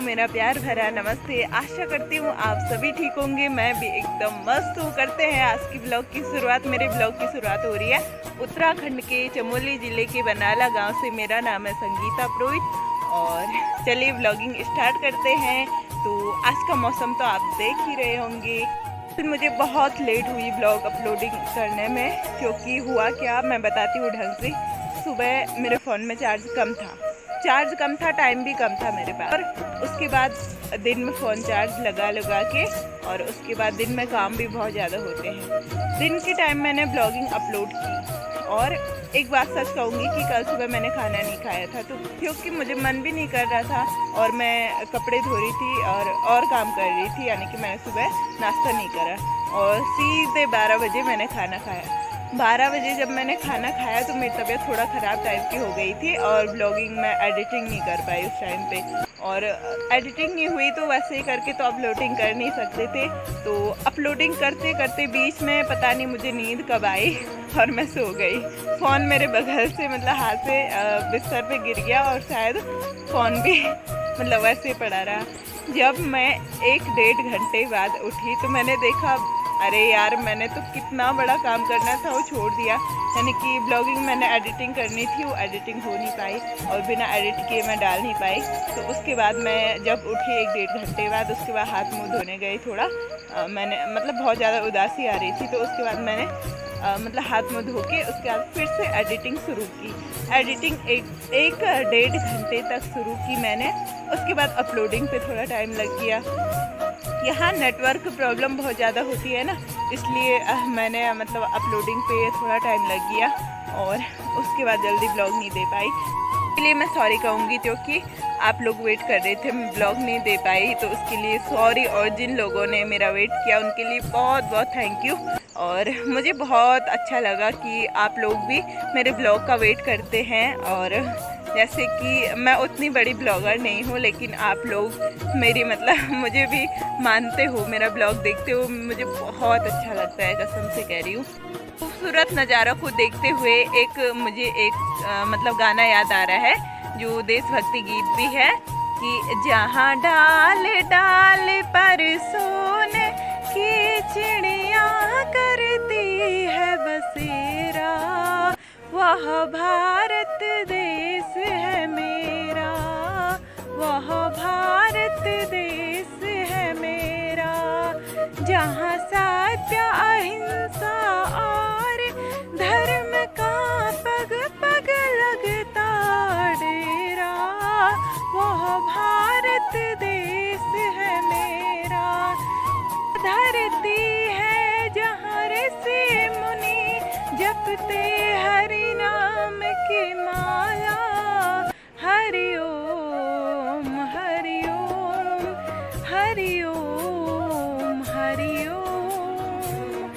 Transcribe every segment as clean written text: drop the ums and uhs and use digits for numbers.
मेरा प्यार भरा नमस्ते। आशा करती हूँ आप सभी ठीक होंगे। मैं भी एकदम मस्त हूँ। करते हैं आज की ब्लॉग की शुरुआत। मेरे ब्लॉग की शुरुआत हो रही है उत्तराखंड के चमोली ज़िले के बनाला गांव से। मेरा नाम है संगीता पुरोहित और चलिए ब्लॉगिंग स्टार्ट करते हैं। तो आज का मौसम तो आप देख ही रहे होंगे। फिर मुझे बहुत लेट हुई ब्लॉग अपलोडिंग करने में, क्योंकि हुआ क्या मैं बताती हूँ ढंग से। सुबह मेरे फ़ोन में चार्ज कम था, टाइम भी कम था मेरे पास। और उसके बाद दिन में फ़ोन चार्ज लगा के और उसके बाद दिन में काम भी बहुत ज़्यादा होते हैं। दिन के टाइम मैंने ब्लॉगिंग अपलोड की। और एक बात सच कहूँगी कि कल सुबह मैंने खाना नहीं खाया था, तो क्योंकि मुझे मन भी नहीं कर रहा था और मैं कपड़े धो रही थी और काम कर रही थी, यानी कि मैंने सुबह नाश्ता नहीं करा और सीधे 12 बजे मैंने खाना खाया। 12 बजे जब मैंने खाना खाया तो मेरी तबीयत थोड़ा ख़राब टाइप की हो गई थी और ब्लॉगिंग में एडिटिंग नहीं कर पाई उस टाइम पे। और एडिटिंग नहीं हुई तो वैसे ही करके तो अपलोडिंग कर नहीं सकते थे। तो अपलोडिंग करते करते बीच में पता नहीं मुझे नींद कब आई और मैं सो गई। फ़ोन मेरे बगल से मतलब हाथ से बिस्तर पे गिर गया और शायद फ़ोन भी मतलब वैसे ही पड़ा रहा। जब मैं 1-1.5 घंटे बाद उठी तो मैंने देखा अरे यार, मैंने तो कितना बड़ा काम करना था वो छोड़ दिया। यानी कि ब्लॉगिंग मैंने एडिटिंग करनी थी, वो एडिटिंग हो नहीं पाई और बिना एडिट किए मैं डाल नहीं पाई। तो उसके बाद मैं जब उठी 1-1.5 घंटे बाद, उसके बाद हाथ मुंह धोने गई थोड़ा मैंने मतलब बहुत ज़्यादा उदासी आ रही थी, तो उसके बाद मैंने मतलब हाथ मुँह धो के उसके बाद फिर से एडिटिंग शुरू की। एडिटिंग 1-1.5 घंटे तक शुरू की मैंने। उसके बाद अपलोडिंग पे थोड़ा टाइम लग गया। यहाँ नेटवर्क प्रॉब्लम बहुत ज़्यादा होती है ना, इसलिए मैंने मतलब अपलोडिंग पे थोड़ा टाइम लग गया और उसके बाद जल्दी ब्लॉग नहीं दे पाई। इसलिए मैं सॉरी कहूँगी, क्योंकि आप लोग वेट कर रहे थे, मैं ब्लॉग नहीं दे पाई तो उसके लिए सॉरी। और जिन लोगों ने मेरा वेट किया उनके लिए बहुत बहुत थैंक यू। और मुझे बहुत अच्छा लगा कि आप लोग भी मेरे ब्लॉग का वेट करते हैं। और जैसे कि मैं उतनी बड़ी ब्लॉगर नहीं हूँ, लेकिन आप लोग मेरी मतलब मुझे भी मानते हो, मेरा ब्लॉग देखते हो, मुझे बहुत अच्छा लगता है, कसम से कह रही हूँ। खूबसूरत नज़ारा को देखते हुए मुझे एक मतलब गाना याद आ रहा है, जो देशभक्ति गीत भी है कि जहाँ डाल डाल पर सोने की चिड़िया करती है बसेरा, वह भारत देश है मेरा, वह भारत देश है मेरा। जहाँ सत्य अहिंसा और धर्म का पग पग लगता डेरा, वह भारत देश है मेरा। धरती है जहाँ ऋषि मुनि जपते हरि नाम की माला, हरि ओम हरि ओम हरि ओम हरि ओम।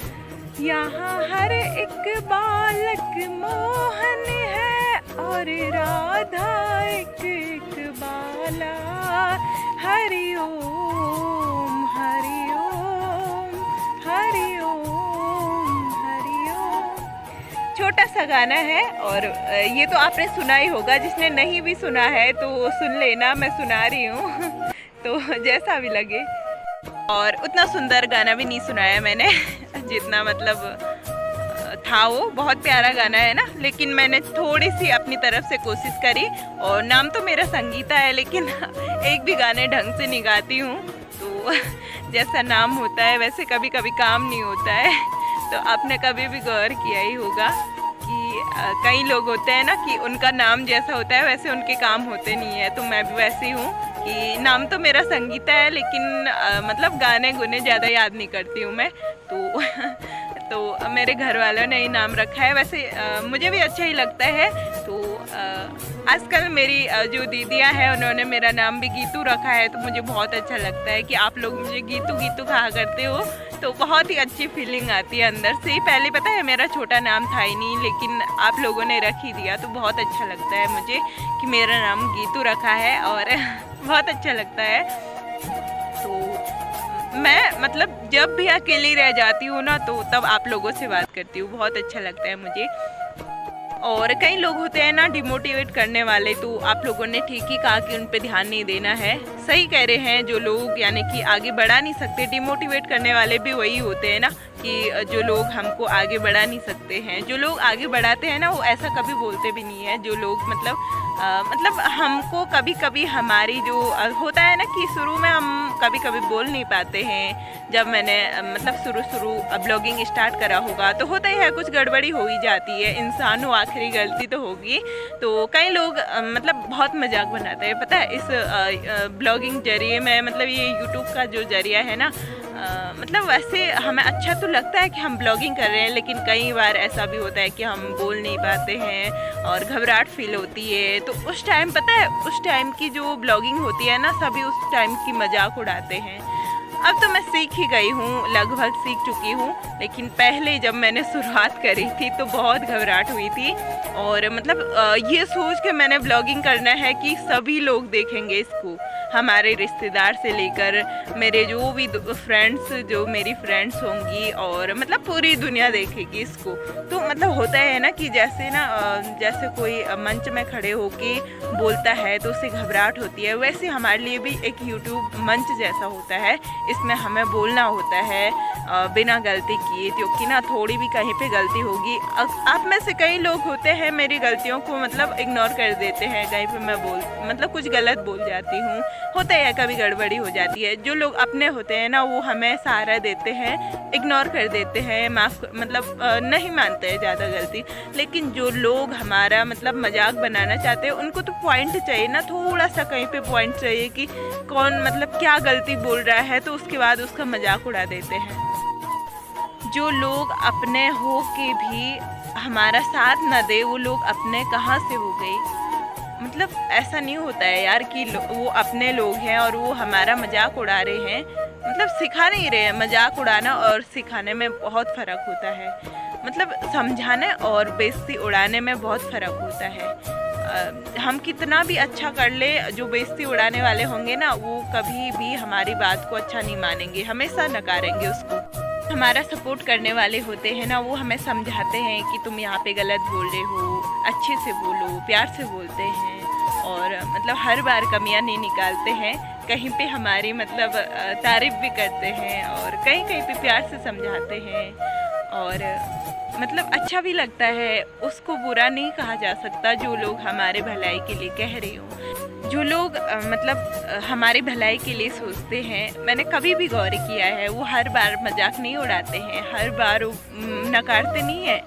यहाँ हर एक बालक मोहन है और राधा एक बाला, हरि ओम हरि ओम हरि ओम हरि ओम। छोटा सा गाना है और ये तो आपने सुना ही होगा, जिसने नहीं भी सुना है तो सुन लेना, मैं सुना रही हूँ तो जैसा भी लगे। और उतना सुंदर गाना भी नहीं सुनाया मैंने जितना मतलब था। वो बहुत प्यारा गाना है ना, लेकिन मैंने थोड़ी सी अपनी तरफ से कोशिश करी। और नाम तो मेरा संगीता है, लेकिन एक भी गाने ढंग से नहीं गाती हूँ। तो जैसा नाम होता है वैसे कभी कभी काम नहीं होता है। तो आपने कभी भी गौर किया ही होगा कि कई लोग होते हैं ना कि उनका नाम जैसा होता है वैसे उनके काम होते नहीं है। तो मैं भी वैसी हूँ कि नाम तो मेरा संगीता है, लेकिन मतलब गाने गुने ज़्यादा याद नहीं करती हूँ मैं। तो मेरे घर वालों ने ही नाम रखा है। वैसे मुझे भी अच्छा ही लगता है। तो आजकल मेरी जो दीदियाँ हैं उन्होंने मेरा नाम भी गीतू रखा है, तो मुझे बहुत अच्छा लगता है कि आप लोग मुझे गीतू गीतू कहा करते हो। तो बहुत ही अच्छी फीलिंग आती है अंदर से। पहले पता है मेरा छोटा नाम था ही नहीं, लेकिन आप लोगों ने रख ही दिया, तो बहुत अच्छा लगता है मुझे कि मेरा नाम गीतू रखा है और बहुत अच्छा लगता है। तो मैं मतलब जब भी अकेली रह जाती हूँ ना, तो तब आप लोगों से बात करती हूँ, बहुत अच्छा लगता है मुझे। और कई लोग होते हैं ना डिमोटिवेट करने वाले, तो आप लोगों ने ठीक ही कहा कि उन पे ध्यान नहीं देना है। सही कह रहे हैं जो लोग यानी कि आगे बढ़ा नहीं सकते, डिमोटिवेट करने वाले भी वही होते हैं ना, कि जो लोग हमको आगे बढ़ा नहीं सकते हैं। जो लोग आगे बढ़ाते हैं ना वो ऐसा कभी बोलते भी नहीं है। जो लोग मतलब हमको कभी कभी हमारी जो होता है ना कि शुरू में हम कभी कभी बोल नहीं पाते हैं। जब मैंने मतलब शुरू ब्लॉगिंग स्टार्ट करा होगा तो होता ही है, कुछ गड़बड़ी हो ही जाती है, इंसान हो आखिरी गलती तो होगी। तो कई लोग मतलब बहुत मजाक बनाते हैं, पता है इस ब्लॉगिंग जरिए में, मतलब ये यूट्यूब का जो जरिया है ना, मतलब वैसे हमें अच्छा तो लगता है कि हम ब्लॉगिंग कर रहे हैं, लेकिन कई बार ऐसा भी होता है कि हम बोल नहीं पाते हैं और घबराहट फील होती है। तो उस टाइम पता है, उस टाइम की जो ब्लॉगिंग होती है ना, सभी उस टाइम की मजाक उड़ाते हैं। अब तो मैं सीख ही गई हूँ, लगभग सीख चुकी हूँ, लेकिन पहले जब मैंने शुरुआत करी थी तो बहुत घबराहट हुई थी। और मतलब ये सोच के मैंने ब्लॉगिंग करना है कि सभी लोग देखेंगे इसको, हमारे रिश्तेदार से लेकर मेरे जो भी फ्रेंड्स, जो मेरी फ्रेंड्स होंगी, और मतलब पूरी दुनिया देखेगी इसको। तो मतलब होता है ना कि जैसे कोई मंच में खड़े होके बोलता है तो उससे घबराहट होती है, वैसे हमारे लिए भी एक यूट्यूब मंच जैसा होता है। इसमें हमें बोलना होता है बिना गलती किए, क्योंकि ना थोड़ी भी कहीं पे गलती होगी, आप में से कई लोग होते हैं मेरी गलतियों को मतलब इग्नोर कर देते हैं, कहीं पे मैं मतलब कुछ गलत बोल जाती हूँ, होता है कभी गड़बड़ी हो जाती है। जो लोग अपने होते हैं ना वो हमें सहारा देते हैं, इग्नोर कर देते हैं, मतलब नहीं मानते हैं ज़्यादा गलती। लेकिन जो लोग हमारा मतलब मजाक बनाना चाहते हैं उनको तो पॉइंट चाहिए ना, थोड़ा सा कहीं पे पॉइंट चाहिए कि कौन मतलब क्या गलती बोल रहा है, तो उसके बाद उसका मजाक उड़ा देते हैं। जो लोग अपने हो के भी हमारा साथ न दे, वो लोग अपने कहाँ से हो गए। मतलब ऐसा नहीं होता है यार कि वो अपने लोग हैं और वो हमारा मजाक उड़ा रहे हैं, मतलब सिखा नहीं रहे हैं। मजाक उड़ाना और सिखाने में बहुत फ़र्क होता है, मतलब समझाने और बेइज्जती उड़ाने में बहुत फ़र्क होता है। हम कितना भी अच्छा कर ले, जो बेइज्जती उड़ाने वाले होंगे ना वो कभी भी हमारी बात को अच्छा नहीं मानेंगे, हमेशा नकारेंगे उसको। हमारा सपोर्ट करने वाले होते हैं ना वो हमें समझाते हैं कि तुम यहाँ पे गलत बोल रहे हो, अच्छे से बोलो, प्यार से बोलते हैं, और मतलब हर बार कमियां नहीं निकालते हैं, कहीं पे हमारी मतलब तारीफ़ भी करते हैं, और कहीं कहीं पे प्यार से समझाते हैं, और मतलब अच्छा भी लगता है। उसको बुरा नहीं कहा जा सकता जो लोग हमारे भलाई के लिए कह रहे हो, जो लोग मतलब हमारी भलाई के लिए सोचते हैं। मैंने कभी भी गौर किया है वो हर बार मजाक नहीं उड़ाते हैं, हर बार नकारते नहीं है।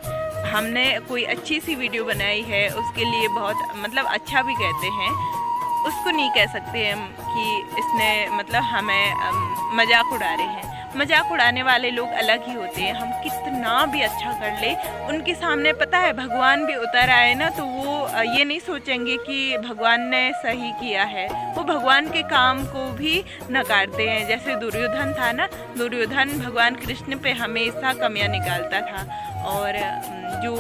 हमने कोई अच्छी सी वीडियो बनाई है उसके लिए बहुत मतलब अच्छा भी कहते हैं, उसको नहीं कह सकते हम कि इसने मतलब हमें मजाक उड़ा रहे हैं। मजाक उड़ाने वाले लोग अलग ही होते हैं, हम कितना भी अच्छा कर ले उनके सामने पता है भगवान भी उतर आए ना तो वो ये नहीं सोचेंगे कि भगवान ने सही किया है, वो भगवान के काम को भी नकारते हैं। जैसे दुर्योधन था ना, दुर्योधन भगवान कृष्ण पे हमेशा कमियां निकालता था, और जो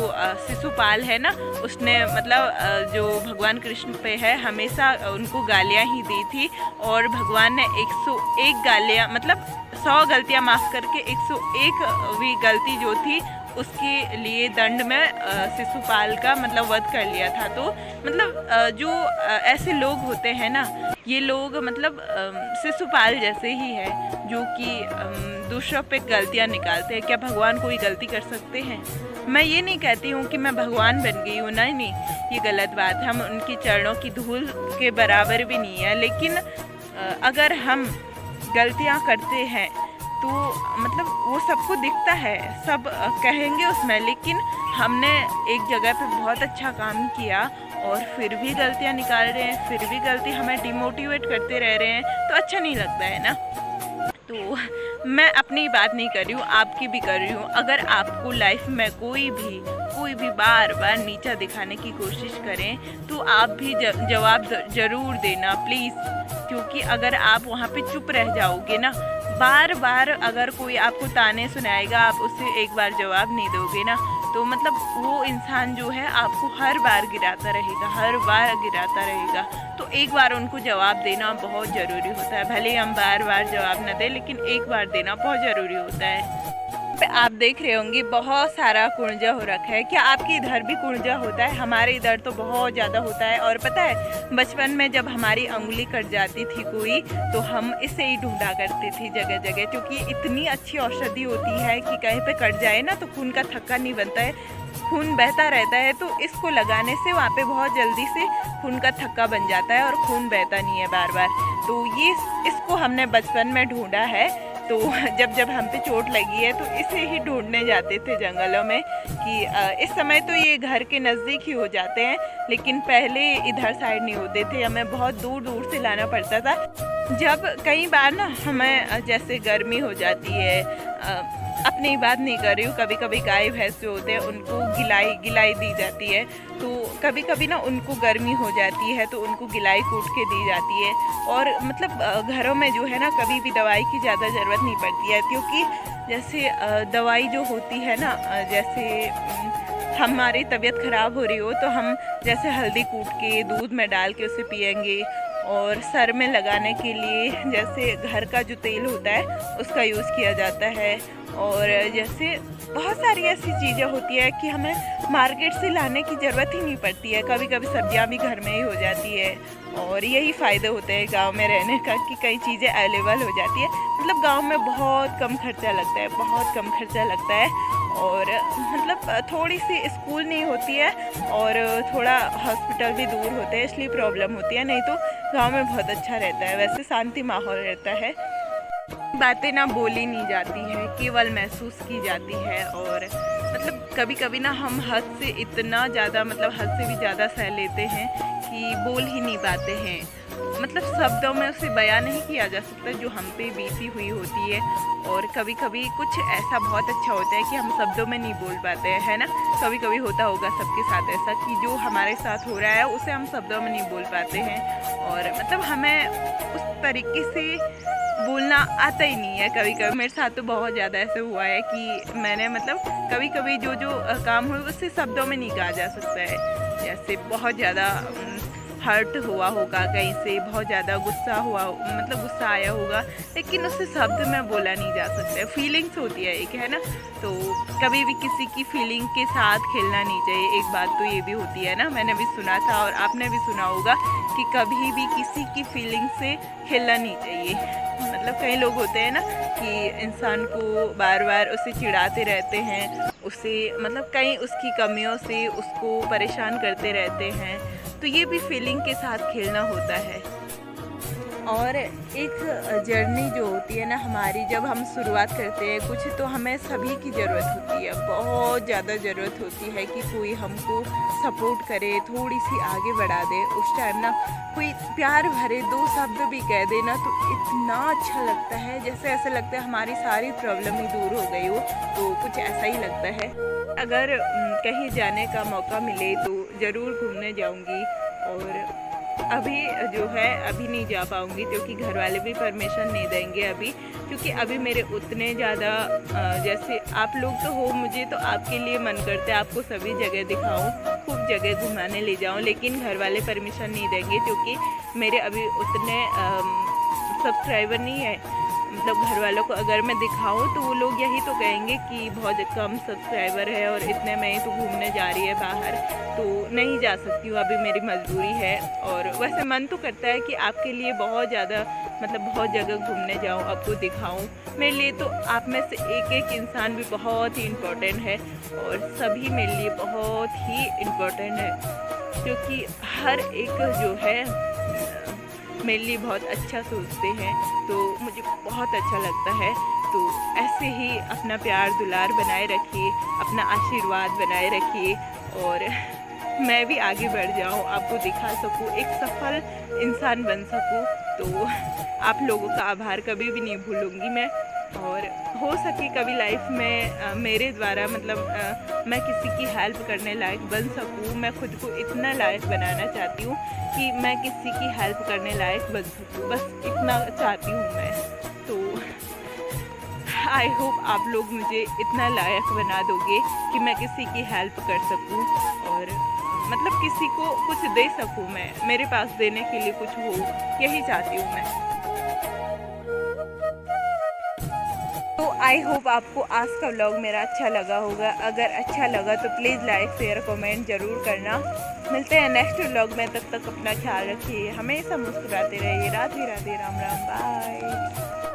शिशुपाल है ना उसने मतलब जो भगवान कृष्ण पे है हमेशा उनको गालियाँ ही दी थी, और भगवान ने 101 गालियाँ मतलब 100 गलतियाँ माफ़ करके 101वीं गलती जो थी उसके लिए दंड में शिशुपाल का मतलब वध कर लिया था। तो मतलब जो ऐसे लोग होते हैं ना, ये लोग मतलब शिशुपाल जैसे ही है जो कि दूसरों पे गलतियां निकालते हैं। क्या भगवान कोई गलती कर सकते हैं? मैं ये नहीं कहती हूँ कि मैं भगवान बन गई हूँ, नहीं, ये गलत बात है, हम उनकी चरणों की धूल के बराबर भी नहीं है। लेकिन अगर हम गलतियाँ करते हैं तो मतलब वो सबको दिखता है, सब कहेंगे उसमें, लेकिन हमने एक जगह पे बहुत अच्छा काम किया और फिर भी गलतियाँ निकाल रहे हैं, फिर भी गलती हमें डिमोटिवेट करते रह रहे हैं, तो अच्छा नहीं लगता है ना। तो मैं अपनी बात नहीं कर रही हूँ, आपकी भी कर रही हूँ। अगर आपको लाइफ में कोई भी बार बार नीचा दिखाने की कोशिश करें तो आप भी जवाब ज़रूर देना प्लीज़, क्योंकि अगर आप वहाँ पे चुप रह जाओगे ना, बार बार अगर कोई आपको ताने सुनाएगा, आप उसे एक बार जवाब नहीं दोगे ना, तो मतलब वो इंसान जो है आपको हर बार गिराता रहेगा, हर बार गिराता रहेगा। तो एक बार उनको जवाब देना बहुत ज़रूरी होता है, भले हम बार बार जवाब न दें, लेकिन एक बार देना बहुत ज़रूरी होता है। पे आप देख रहे होंगे बहुत सारा कुंजा हो रखा है। क्या आपके इधर भी कुंजा होता है? हमारे इधर तो बहुत ज़्यादा होता है। और पता है बचपन में जब हमारी उंगली कट जाती थी कोई, तो हम इसे ही ढूंढा करते थे जगह जगह, क्योंकि इतनी अच्छी औषधि होती है कि कहीं पे कट जाए ना तो खून का थक्का नहीं बनता है, खून बहता रहता है। तो इसको लगाने से वहाँ पे बहुत जल्दी से खून का थक्का बन जाता है और खून बहता नहीं है बार बार। तो ये इसको हमने बचपन में ढूंढा है। तो जब जब हम पे चोट लगी है तो इसे ही ढूंढने जाते थे जंगलों में कि इस समय तो ये घर के नज़दीक ही हो जाते हैं, लेकिन पहले इधर साइड नहीं होते थे, हमें बहुत दूर दूर से लाना पड़ता था। जब कई बार ना हमें जैसे गर्मी हो जाती है, अपनी बात नहीं कर रही हूँ, कभी कभी गाय भैंस जो होते हैं उनको गिलाई दी जाती है। तो कभी कभी ना उनको गर्मी हो जाती है तो उनको गिलाई कूट के दी जाती है। और मतलब घरों में जो है ना कभी भी दवाई की ज़्यादा ज़रूरत नहीं पड़ती है, क्योंकि जैसे दवाई जो होती है ना, जैसे हमारी तबीयत ख़राब हो रही हो तो हम जैसे हल्दी कूट के दूध में डाल के उसे पियेंगे। और सर में लगाने के लिए जैसे घर का जो तेल होता है उसका यूज़ किया जाता है। और जैसे बहुत सारी ऐसी चीज़ें होती है कि हमें मार्केट से लाने की ज़रूरत ही नहीं पड़ती है, कभी कभी सब्जियां भी घर में ही हो जाती है। और यही फ़ायदे होते हैं गांव में रहने का कि कई चीज़ें अवेलेबल हो जाती है। मतलब गांव में बहुत कम खर्चा लगता है, बहुत कम खर्चा लगता है। और मतलब थोड़ी सी स्कूल नहीं होती है और थोड़ा हॉस्पिटल भी दूर होते हैं, इसलिए प्रॉब्लम होती है। नहीं तो गांव में बहुत अच्छा रहता है, वैसे शांति माहौल रहता है। बातें ना बोली नहीं जाती है, केवल महसूस की जाती है। और मतलब कभी कभी ना हम हद से इतना ज़्यादा, मतलब हद से भी ज़्यादा सह लेते हैं कि बोल ही नहीं पाते हैं। मतलब शब्दों में उसे बयां नहीं किया जा सकता जो हम पे बीती हुई होती है। और कभी कभी कुछ ऐसा बहुत अच्छा होता है कि हम शब्दों में नहीं बोल पाते हैं, है ना। कभी कभी होता होगा सबके साथ ऐसा कि जो हमारे साथ हो रहा है उसे हम शब्दों में नहीं बोल पाते हैं। और मतलब हमें उस तरीके से बोलना आता ही नहीं है। कभी कभी मेरे साथ तो बहुत ज़्यादा ऐसे हुआ है कि मैंने मतलब कभी कभी जो काम हुए उससे शब्दों में नहीं कहा जा सकता है। जैसे बहुत ज़्यादा हर्ट हुआ होगा कहीं से, बहुत ज़्यादा गुस्सा हुआ, मतलब गुस्सा आया होगा, लेकिन उससे शब्द में बोला नहीं जा सकता है। फीलिंग्स होती है एक, है ना। तो कभी भी किसी की फीलिंग के साथ खेलना नहीं चाहिए। एक बात तो ये भी होती है ना, मैंने भी सुना था और आपने भी सुना होगा कि कभी भी किसी की फीलिंग से खेलना नहीं चाहिए। मतलब कई लोग होते हैं ना कि इंसान को बार बार उसे चिढ़ाते रहते हैं, उसे मतलब कई उसकी कमियों से उसको परेशान करते रहते हैं। तो ये भी फीलिंग के साथ खेलना होता है। और एक जर्नी जो होती है ना हमारी, जब हम शुरुआत करते हैं कुछ, तो हमें सभी की ज़रूरत होती है, बहुत ज़्यादा ज़रूरत होती है कि कोई हमको सपोर्ट करे, थोड़ी सी आगे बढ़ा दे। उस टाइम ना कोई प्यार भरे दो शब्द भी कह देना तो इतना अच्छा लगता है, जैसे ऐसा लगता है हमारी सारी प्रॉब्लम ही दूर हो गई हो। तो कुछ ऐसा ही लगता है। अगर कहीं जाने का मौका मिले तो ज़रूर घूमने जाऊंगी। और अभी जो है अभी नहीं जा पाऊंगी क्योंकि घर वाले भी परमिशन नहीं देंगे अभी, क्योंकि अभी मेरे उतने ज़्यादा जैसे आप लोग तो हो, मुझे तो आपके लिए मन करता है आपको सभी जगह दिखाऊं, खूब जगह घुमाने ले जाऊं, लेकिन घर वाले परमिशन नहीं देंगे क्योंकि मेरे अभी उतने सब्सक्राइबर नहीं है। मतलब घर वालों को अगर मैं दिखाऊं तो वो लोग यही तो कहेंगे कि बहुत कम सब्सक्राइबर है और इतने में ही तो घूमने जा रही है बाहर। तो नहीं जा सकती हूँ, अभी मेरी मजबूरी है। और वैसे मन तो करता है कि आपके लिए बहुत ज़्यादा, मतलब बहुत जगह घूमने जाऊँ, आपको दिखाऊँ। मेरे लिए तो आप में से एक एक इंसान भी बहुत ही इम्पोर्टेंट है और सभी मेरे लिए बहुत ही इम्पोर्टेंट है, क्योंकि हर एक जो है मेरे लिए बहुत अच्छा सोचते हैं। तो मुझे बहुत अच्छा लगता है। तो ऐसे ही अपना प्यार दुलार बनाए रखिए, अपना आशीर्वाद बनाए रखिए और मैं भी आगे बढ़ जाऊँ, आपको दिखा सकूँ, एक सफल इंसान बन सकूँ। तो आप लोगों का आभार कभी भी नहीं भूलूँगी मैं। और हो सके कभी लाइफ में मेरे द्वारा मतलब मैं किसी की हेल्प करने लायक बन सकूं। मैं खुद को इतना लायक बनाना चाहती हूं कि मैं किसी की हेल्प करने लायक बन सकूं, बस इतना चाहती हूं मैं। तो आई होप आप लोग मुझे इतना लायक बना दोगे कि मैं किसी की हेल्प कर सकूं और मतलब किसी को कुछ दे सकूं, मैं मेरे पास देने के लिए कुछ हो, यही चाहती हूँ मैं। तो आई होप आपको आज का व्लॉग मेरा अच्छा लगा होगा। अगर अच्छा लगा तो प्लीज़ लाइक शेयर कमेंट ज़रूर करना। मिलते हैं नेक्स्ट व्लॉग में, तब तक अपना ख्याल रखिए, हमेशा मुस्कुराते रहिए। राधे राधे, राम राम, बाय।